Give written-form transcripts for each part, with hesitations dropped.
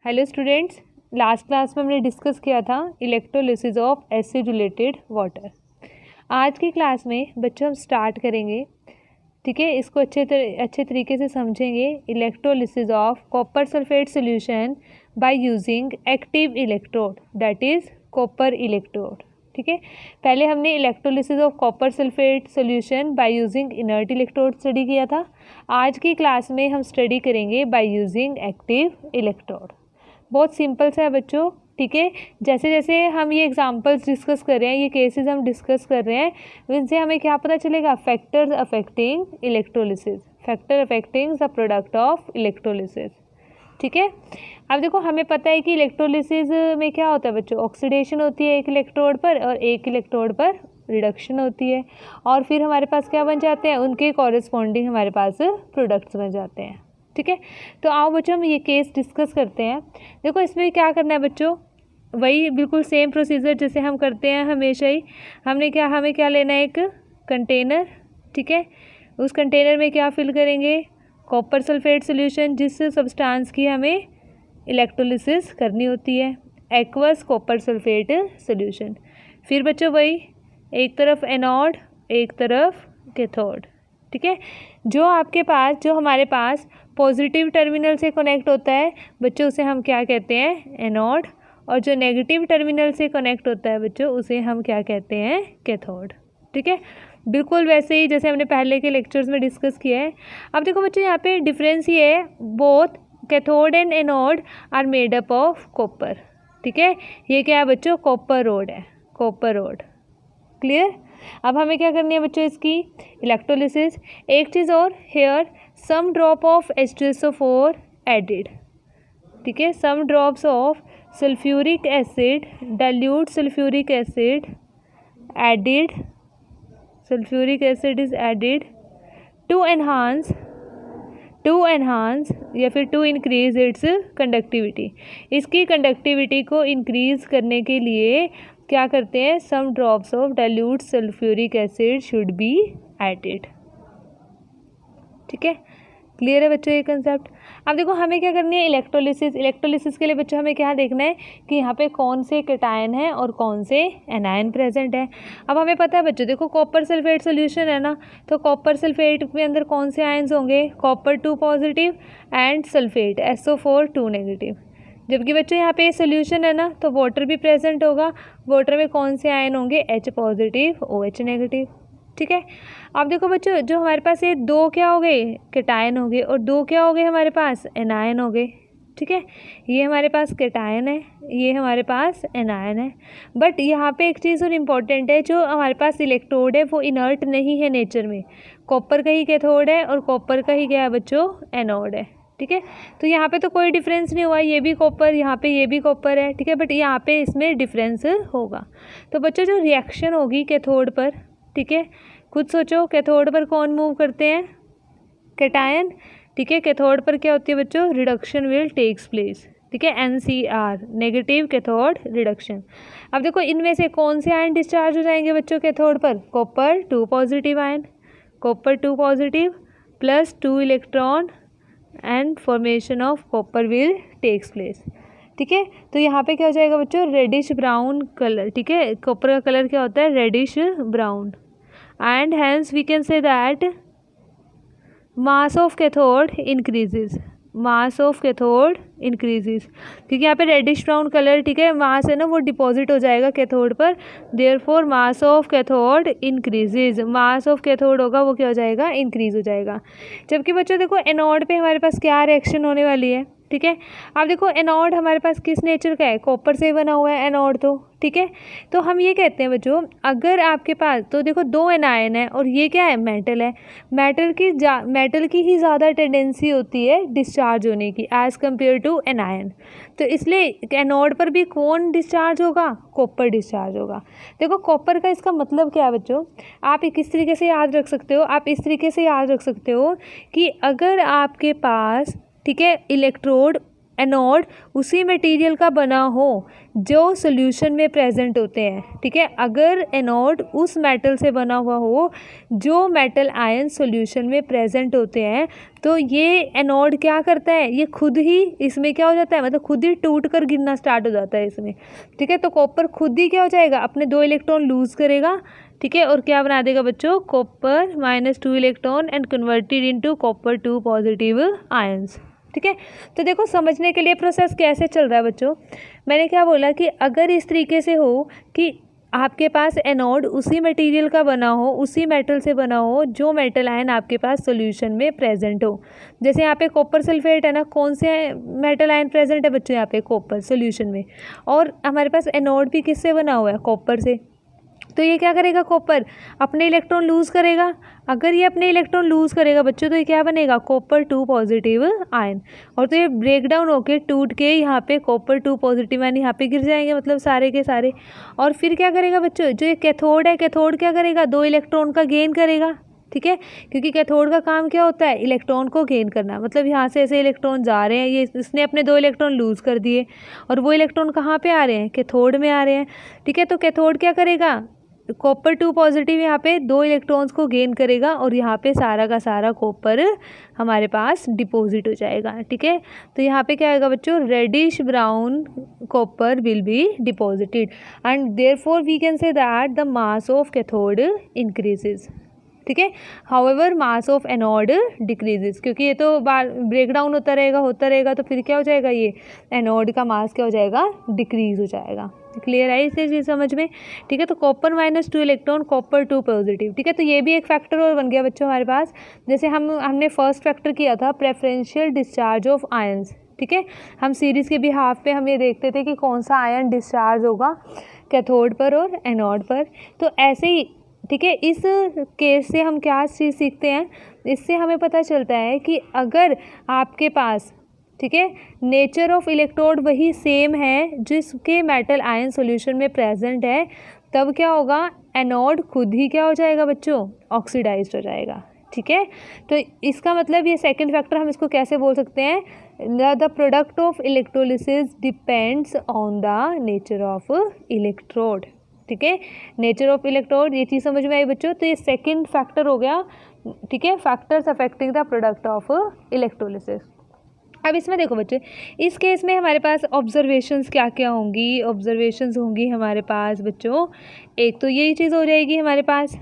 Hello students, last class में हमने discuss किया था electrolysis of acid related water. आज की क्लास में बच्चों हम स्टार्ट करेंगे, ठीक है। इसको अच्छे तरीके से समझेंगे। Electrolysis of copper sulphate solution by using active electrode, that is copper electrode, ठीक है। पहले हमने electrolysis of copper sulphate solution by using inert electrode study किया था। आज की क्लास में हम स्टडी करेंगे बाय यूजिंग एक्टिव इलेक्ट्रोड। बहुत सिंपल सा है बच्चों, ठीक है। जैसे जैसे हम ये एग्जांपल्स डिस्कस कर रहे हैं, ये केसेस हम डिस्कस कर रहे हैं, इनसे हमें क्या पता चलेगा? Factors affecting electrolysis, factor affecting the product of electrolysis, ठीक है। अब देखो, हमें पता है कि इलेक्ट्रोलिसिस में क्या होता है बच्चों? ऑक्सीडेशन होती है एक इलेक्ट्रोड पर और एक इलेक्ट्रोड पर रिडक्शन होती है, और फिर हमारे पास क्या बन जाते हैं? उनके कॉरेस्पॉन्डिंग हमारे पास प्रोडक्ट्स बन जाते हैं, ठीक है। तो आओ बच्चों हम ये केस डिस्कस करते हैं। देखो, इसमें क्या करना है बच्चों? वही बिल्कुल सेम प्रोसीजर जैसे हम करते हैं हमेशा ही। हमें क्या लेना है? एक कंटेनर, ठीक है। उस कंटेनर में क्या फिल करेंगे? कॉपर सल्फेट सॉल्यूशन, जिस सब्सटेंस की हमें इलेक्ट्रोलिसिस करनी होती है, एक्वस कॉपर सल्फेट सॉल्यूशन। फिर बच्चों वही, एक तरफ एनोड एक तरफ कैथोड, ठीक है। जो हमारे पास पॉजिटिव टर्मिनल से कनेक्ट होता है बच्चों, उसे हम क्या कहते हैं? एनोड। और जो नेगेटिव टर्मिनल से कनेक्ट होता है बच्चों, उसे हम क्या कहते हैं? कैथोड, ठीक है। बिल्कुल वैसे ही जैसे हमने पहले के लेक्चर्स में डिस्कस किया है। अब देखो बच्चों, यहाँ पे डिफरेंस ये है, both cathode and anode are made up of copper, ठीक है। ये क्या है बच्चों? कॉपर रोड है, कॉपर रोड, क्लियर। अब हमें क्या करनी है बच्चों? इसकी इलेक्ट्रोलिसिस। एक चीज़ और, here some drop of H2SO4 added, ठीक है। Some drops of sulphuric acid, dilute sulphuric acid added, sulphuric acid is added to enhance या फिर टू इंक्रीज इट्स कंडक्टिविटी। इसकी कंडक्टिविटी को इंक्रीज करने के लिए क्या करते हैं? Some drops of dilute sulphuric acid should be added, ठीक है। क्लियर है बच्चों ये कंसेप्ट? अब देखो, हमें क्या करनी है? इलेक्ट्रोलिसिस के लिए बच्चों हमें क्या देखना है कि यहाँ पे कौन से कैटायन है और कौन से एनायन प्रेजेंट है। अब हमें पता है बच्चों, देखो कॉपर सल्फेट सॉल्यूशन है ना, तो कॉपर सल्फेट में अंदर कौन से आयन्स होंगे? Copper 2 positive and sulphate SO4 2 negative. जबकि बच्चों यहाँ पे सोल्यूशन है ना, तो वाटर भी प्रेजेंट होगा। वाटर में कौन से आयन होंगे? H पॉजिटिव OH नेगेटिव, ठीक है। अब देखो बच्चों, जो हमारे पास ये दो क्या हो गए? कैटायन हो गए, और दो क्या हो गए हमारे पास? एनायन हो गए, ठीक है। ये हमारे पास कैटायन है, ये हमारे पास एनायन है। बट यहाँ पे एक चीज़ और इम्पॉर्टेंट है, जो हमारे पास इलेक्ट्रोड है वो इनर्ट नहीं है नेचर में। कॉपर का ही कैथोड है और कॉपर का ही क्या है बच्चों? एनोड है, ठीक है। तो यहाँ पे तो कोई डिफरेंस नहीं हुआ, ये भी कॉपर, यहाँ पे ये भी कॉपर है, ठीक है। बट यहाँ पे इसमें डिफरेंस होगा। तो बच्चों, जो रिएक्शन होगी कैथोड पर, ठीक है, खुद सोचो, कैथोड पर कौन मूव करते हैं? कैटायन, ठीक है। कैथोड पर क्या होती है बच्चों? रिडक्शन विल टेक्स प्लेस, ठीक है। NCR, negative cathode reduction. अब देखो, इनमें से कौन से आयन डिस्चार्ज हो जाएंगे बच्चों कैथोड पर? Copper 2 positive ion, copper 2 positive plus 2 electron and formation of copper will takes place, ठीक है। तो यहाँ पे क्या हो जाएगा बच्चों? रेडिश ब्राउन कलर, ठीक है। कॉपर का कलर क्या होता है? Reddish brown. And hence we can say that mass of cathode increases, mass of cathode increases, क्योंकि यहाँ पे रेडिश ब्राउन कलर, ठीक है, मास है ना, वो डिपॉजिट हो जाएगा कैथोड पर। Therefore mass of cathode increases, mass of cathode होगा वो क्या हो जाएगा? इंक्रीज हो जाएगा। जबकि बच्चों देखो, एनोड पे हमारे पास क्या रिएक्शन होने वाली है, ठीक है। अब देखो, एनोड हमारे पास किस नेचर का है? कॉपर से बना हुआ है एनोड, तो ठीक है। तो हम ये कहते हैं बच्चों, अगर आपके पास, तो देखो दो एनायन है और ये क्या है? मेटल है। मेटल की ही ज़्यादा टेंडेंसी होती है डिस्चार्ज होने की एज़ कम्पेयर टू एनायन। तो इसलिए एनोड पर भी कौन डिस्चार्ज होगा? कॉपर डिस्चार्ज होगा। देखो, कॉपर का इसका मतलब क्या है बच्चों? आप किस तरीके से याद रख सकते हो? आप इस तरीके से याद रख सकते हो कि अगर आपके पास, ठीक है, इलेक्ट्रोड एनोड उसी मटेरियल का बना हो जो सॉल्यूशन में प्रेजेंट होते हैं, ठीक है। अगर एनोड उस मेटल से बना हुआ हो जो मेटल आयन सॉल्यूशन में प्रेजेंट होते हैं, तो ये एनोड क्या करता है, ये खुद ही इसमें क्या हो जाता है, मतलब खुद ही टूट कर गिरना स्टार्ट हो जाता है इसमें, ठीक है। तो कॉपर खुद ही क्या हो जाएगा, अपने 2 इलेक्ट्रॉन लूज करेगा, ठीक है, और क्या बना देगा बच्चों, copper -2 electron and converted into copper 2 positive ions, ठीक है। तो देखो समझने के लिए प्रोसेस कैसे चल रहा है बच्चों, मैंने क्या बोला कि अगर इस तरीके से हो कि आपके पास एनोड उसी मटेरियल का बना हो, उसी मेटल से बना हो जो मेटल आयन आपके पास सॉल्यूशन में प्रेजेंट हो। जैसे यहाँ पे कॉपर सल्फेट है ना, कौन से मेटल आयन प्रेजेंट है बच्चों, यहाँ पे कॉपर सॉल्यूशन में, और हमारे पास एनोड भी किससे बना हुआ है, कॉपर से। तो ये क्या करेगा, कॉपर अपने इलेक्ट्रॉन लूज़ करेगा। अगर ये अपने इलेक्ट्रॉन लूज़ करेगा बच्चों, तो ये क्या बनेगा, कॉपर 2 पॉजिटिव आयन, और तो ये ब्रेक डाउन होके टूट के यहाँ पे कॉपर 2 पॉजिटिव आयन यहाँ पे गिर जाएंगे, मतलब सारे के सारे। और फिर क्या करेगा बच्चों, जो ये कैथोड है, कैथोड क्या करेगा, 2 इलेक्ट्रॉन का गेन करेगा, ठीक है, क्योंकि कैथोड का काम क्या होता है, इलेक्ट्रॉन को गेन करना। मतलब यहाँ से ऐसे इलेक्ट्रॉन जा रहे हैं, ये इसने अपने 2 इलेक्ट्रॉन लूज़ कर दिए, और वो इलेक्ट्रॉन कहाँ पे आ रहे हैं, कैथोड में आ रहे हैं, ठीक है। तो कैथोड क्या करेगा, कॉपर 2 पॉजिटिव यहाँ पे 2 इलेक्ट्रॉन्स को गेन करेगा, और यहाँ पे सारा का सारा कॉपर हमारे पास डिपॉजिट हो जाएगा, ठीक है। तो यहाँ पे क्या आएगा बच्चों, reddish brown copper will be deposited, and therefore we can say that the mass of cathode increases, ठीक है। However mass of anode decreases, क्योंकि ये तो ब्रेक डाउन होता रहेगा, तो फिर क्या हो जाएगा, ये एनोड का मास क्या हो जाएगा, डिक्रीज हो जाएगा। क्लियर है इसे चीज़ समझ में, ठीक है। तो कॉपर -2 इलेक्ट्रॉन, कॉपर 2 पॉजिटिव, ठीक है। तो ये भी एक फैक्टर और बन गया बच्चों हमारे पास। जैसे हमने फर्स्ट फैक्टर किया था प्रेफरेंशियल डिस्चार्ज ऑफ आयंस, ठीक है। हम सीरीज़ के बिहाफ पे हम ये देखते थे कि कौन सा आयन डिस्चार्ज होगा कैथोड पर और एनोड पर। तो ऐसे ही, ठीक है, इस केस से हम क्या चीज़ सीखते हैं, इससे हमें पता चलता है कि अगर आपके पास, ठीक है, नेचर ऑफ इलेक्ट्रोड वही सेम है जिसके मेटल आयन सॉल्यूशन में प्रेजेंट है, तब क्या होगा, एनोड खुद ही क्या हो जाएगा बच्चों, ऑक्सीडाइज्ड हो जाएगा, ठीक है। तो इसका मतलब ये सेकंड फैक्टर हम इसको कैसे बोल सकते हैं, the product of electrolysis depends on the nature of electrode, ठीक है। नेचर ऑफ इलेक्ट्रोड, ये चीज़ समझ में आई बच्चों। तो ये सेकंड फैक्टर हो गया, ठीक है, factors affecting the product of electrolysis. अब इसमें देखो बच्चे, इस केस में हमारे पास ऑब्जर्वेशंस क्या क्या होंगी, ऑब्जर्वेशंस होंगी हमारे पास बच्चों, एक तो यही चीज़ हो जाएगी हमारे पास,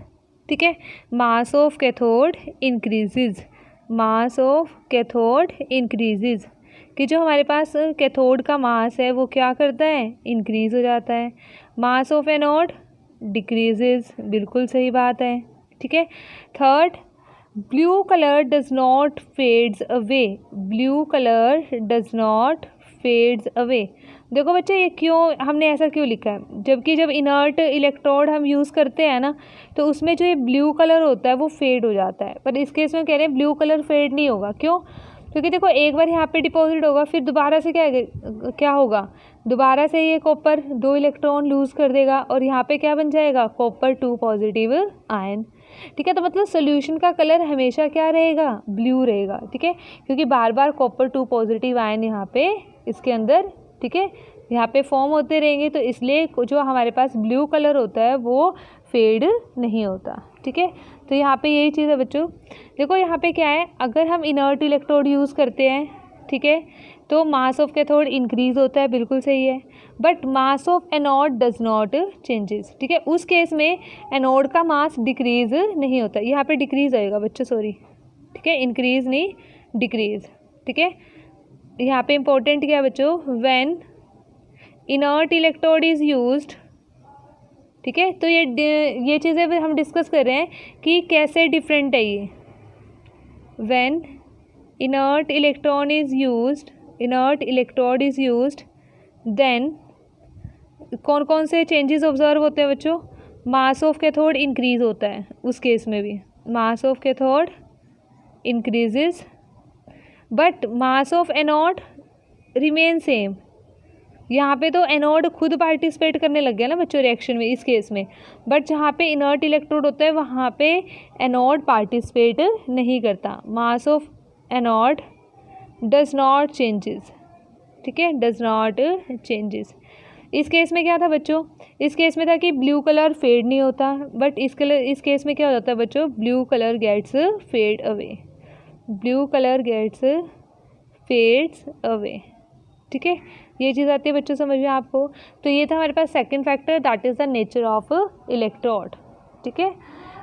ठीक है, मास of cathode increases, mass of cathode increases, कि जो हमारे पास कैथोड का मास है वो क्या करता है, इंक्रीज हो जाता है। मास ऑफ एनोड डिक्रीजेज, बिल्कुल सही बात है, ठीक है। Third, blue colour does not fades away, blue colour does not fades away. देखो बच्चे, ये क्यों हमने ऐसा क्यों लिखा है, जबकि जब इनर्ट इलेक्ट्रोड हम यूज़ करते हैं ना, तो उसमें जो ये ब्लू कलर होता है वो फेड हो जाता है, पर इस केस में कह रहे हैं ब्लू कलर फेड नहीं होगा। क्यों, क्योंकि देखो एक बार यहाँ पे डिपॉजिट होगा, फिर दोबारा से क्या होगा, दोबारा से ये कॉपर 2 इलेक्ट्रॉन लूज़ कर देगा, और यहाँ पे क्या बन जाएगा, कॉपर 2 पॉजिटिव आयन, ठीक है। तो मतलब सोल्यूशन का कलर हमेशा क्या रहेगा, ब्लू रहेगा, ठीक है, क्योंकि बार बार कॉपर 2 पॉजिटिव आयन यहाँ पे इसके अंदर, ठीक है, यहाँ पे फॉर्म होते रहेंगे, तो इसलिए जो हमारे पास ब्लू कलर होता है वो फेड नहीं होता, ठीक है। तो यहाँ पे यही चीज़ है बच्चों। देखो यहाँ पे क्या है, अगर हम इनर्ट इलेक्ट्रोड यूज़ करते हैं, ठीक है, तो मास ऑफ कैथोड इंक्रीज होता है, बिल्कुल सही है, but mass of anode does not changes, ठीक है। उस केस में एनोड का मास डिक्रीज नहीं होता, यहाँ पे डिक्रीज होएगा बच्चों, सॉरी, ठीक है, इंक्रीज नहीं डिक्रीज, ठीक है। यहाँ पे इंपॉर्टेंट क्या है बच्चों, when inert electrode is used, ठीक है। तो ये चीज़ें हम डिस्कस कर रहे हैं कि कैसे डिफरेंट है ये। When inert electron is used, inert electrode is used, then कौन कौन से चेंजेस ऑब्जर्व होते हैं बच्चों, मास ऑफ कैथोड इंक्रीज होता है, उस केस में भी मास of cathode increases, but mass of anode remain same. यहाँ पे तो एनोड खुद पार्टिसिपेट करने लग गया ना बच्चों रिएक्शन में इस केस में, बट जहाँ पे इनर्ट इलेक्ट्रोड होता है वहाँ पे एनोड पार्टिसिपेट नहीं करता। मास of anode does not changes, ठीक है, डज नॉट चेंजेस। इस केस में क्या था बच्चों, इस केस में था कि ब्लू कलर फेड नहीं होता, बट इस केस में क्या हो जाता है बच्चों, blue colour gets fade away, blue colour gets fades away. ठीक है, ये चीज़ आती है बच्चों समझ में आपको। तो ये था हमारे पास second factor, that is the nature of electrode. ठीक है,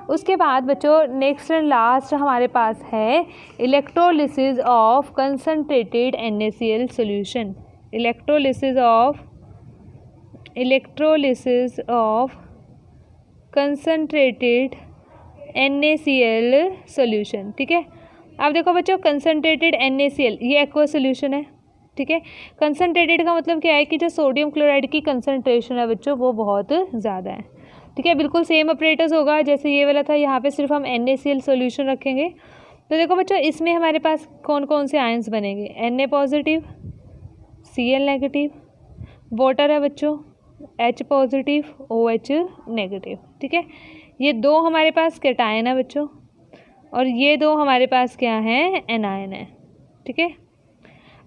उसके बाद बच्चों नेक्स्ट एंड लास्ट हमारे पास है electrolysis of concentrated NaCl solution. Electrolysis of concentrated NaCl solution. ठीक है, अब देखो बच्चों कंसनट्रेटेड NaCl ये एक्वा सॉल्यूशन है। ठीक है, कंसनट्रेटेड का मतलब क्या है कि जो सोडियम क्लोराइड की कंसनट्रेशन है बच्चों वो बहुत ज़्यादा है। ठीक है, बिल्कुल सेम ऑपरेटर्स होगा जैसे ये वाला था, यहाँ पे सिर्फ हम NaCl सॉल्यूशन रखेंगे। तो देखो बच्चों इसमें हमारे पास कौन कौन से आयंस बनेंगे, Na positive, Cl negative, water है बच्चों H पॉजिटिव, OH नेगेटिव। ठीक है, ये दो हमारे पास कैटायन है बच्चों और ये दो हमारे पास क्या है, एनायन है। ठीक है,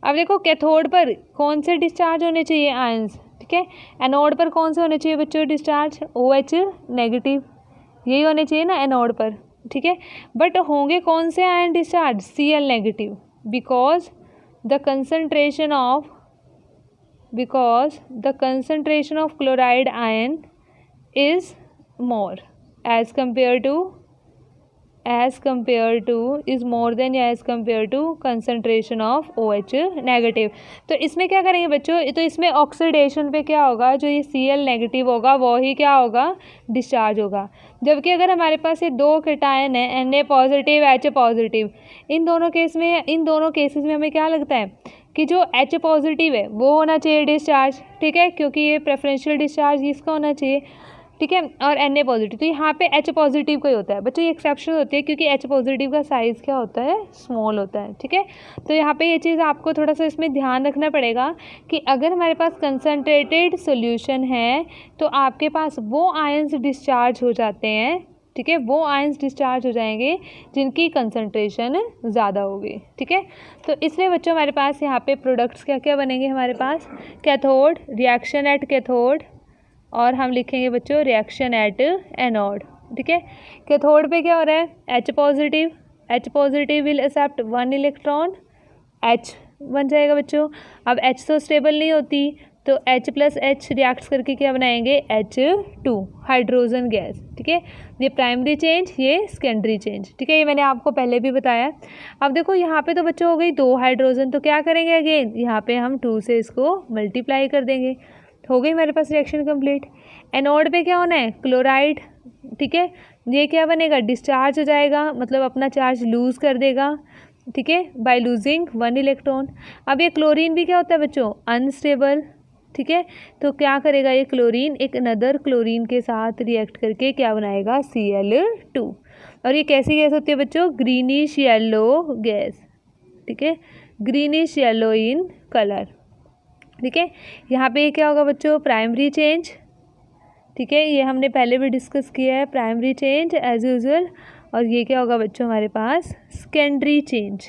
अब देखो कैथोड पर कौन से डिस्चार्ज होने चाहिए आयंस। ठीक है, एनोड पर कौन से होने चाहिए बच्चों डिस्चार्ज, OH नेगेटिव, यही होने चाहिए ना एनोड पर। ठीक है, बट होंगे कौन से ion discharge, Cl negative, because the concentration of chloride ion is more as compared to concentration of OH negative. तो इसमें क्या करेंगे बच्चों, तो इसमें ऑक्सीडेशन पे क्या होगा, जो ये Cl नेगेटिव होगा वो ही क्या होगा, डिस्चार्ज होगा। जबकि अगर हमारे पास ये दो कैटायन है Na पॉजिटिव H पॉजिटिव, इन दोनों केसेस में हमें क्या लगता है कि जो H पॉजिटिव है वो होना चाहिए डिस्चार्ज। ठीक है, क्योंकि ये प्रेफरेंशियल डिस्चार्ज इसका होना चाहिए। ठीक है, और Na पॉजिटिव, तो यहाँ पे H पॉजिटिव का ही होता है बच्चों, ये एक्सेप्शन होती है क्योंकि H पॉजिटिव का साइज़ क्या होता है, स्मॉल होता है। ठीक है, तो यहाँ पे ये चीज़ आपको थोड़ा सा इसमें ध्यान रखना पड़ेगा कि अगर हमारे पास कंसनट्रेटेड सोल्यूशन है तो आपके पास वो आयंस डिस्चार्ज हो जाते हैं। ठीक है, वो आयंस डिस्चार्ज हो जाएंगे जिनकी कंसनट्रेशन ज़्यादा होगी। ठीक है, तो इसलिए बच्चों हमारे पास यहाँ पे प्रोडक्ट्स क्या क्या बनेंगे हमारे पास, कैथोड, रिएक्शन एट कैथोड, और हम लिखेंगे बच्चों रिएक्शन एट एनोड। ठीक है, कैथोड पे क्या हो रहा है, H positive will accept 1 electron, H बन जाएगा बच्चों। अब H तो स्टेबल नहीं होती तो H + H रिएक्ट करके क्या बनाएंगे, H2 हाइड्रोजन गैस। ठीक है, ये प्राइमरी चेंज, ये सेकेंडरी चेंज। ठीक है, ये मैंने आपको पहले भी बताया। अब देखो यहाँ पे तो बच्चों हो गई 2 हाइड्रोजन, तो क्या करेंगे अगेन यहाँ पे हम 2 से इसको मल्टीप्लाई कर देंगे, हो गई हमारे पास रिएक्शन कंप्लीट। एनोड पे क्या होना है, क्लोराइड। ठीक है, ये क्या बनेगा, डिस्चार्ज हो जाएगा, मतलब अपना चार्ज लूज़ कर देगा। ठीक है, बाय लूजिंग 1 इलेक्ट्रॉन। अब ये क्लोरीन भी क्या होता है बच्चों, अनस्टेबल। ठीक है, तो क्या करेगा ये क्लोरीन, एक अनदर क्लोरीन के साथ रिएक्ट करके क्या बनाएगा, Cl2। और ये कैसी गैस होती है बच्चों, ग्रीनिश येलो गैस। ठीक है, ग्रीनिश येलो इन कलर। ठीक है, यहाँ पे क्या होगा बच्चों, प्राइमरी चेंज। ठीक है, ये हमने पहले भी डिस्कस किया है, प्राइमरी चेंज एज यूजुअल। और ये क्या होगा बच्चों हमारे पास, सेकेंडरी चेंज।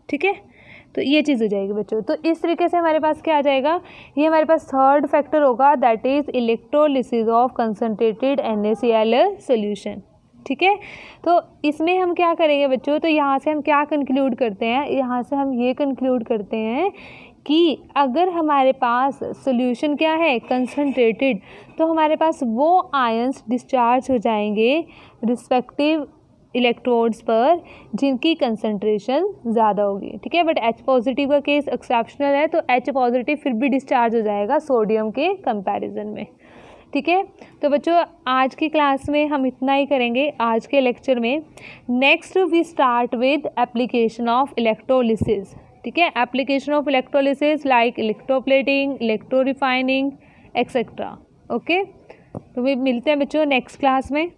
ठीक है, तो ये चीज़ हो जाएगी बच्चों। तो इस तरीके से हमारे पास क्या आ जाएगा, ये हमारे पास थर्ड फैक्टर होगा, that is electrolysis of concentrated NaCl solution. ठीक है, तो इसमें हम क्या करेंगे बच्चों, तो यहाँ से हम क्या कंक्लूड करते हैं, यहाँ से हम ये कंक्लूड करते हैं कि अगर हमारे पास सॉल्यूशन क्या है, कंसनट्रेटेड, तो हमारे पास वो आयंस डिस्चार्ज हो जाएंगे रिस्पेक्टिव इलेक्ट्रोड्स पर जिनकी कंसनट्रेशन ज़्यादा होगी। ठीक है, बट H पॉजिटिव का केस एक्सेप्शनल है, तो H पॉजिटिव फिर भी डिस्चार्ज हो जाएगा सोडियम के कंपैरिजन में। ठीक है, तो बच्चों आज की क्लास में हम इतना ही करेंगे आज के लेक्चर में। Next we start with application of electrolysis. ठीक है, application of electrolysis like electroplating, electro refining etcetera. Okay, तो वे मिलते हैं बच्चों नेक्स्ट क्लास में।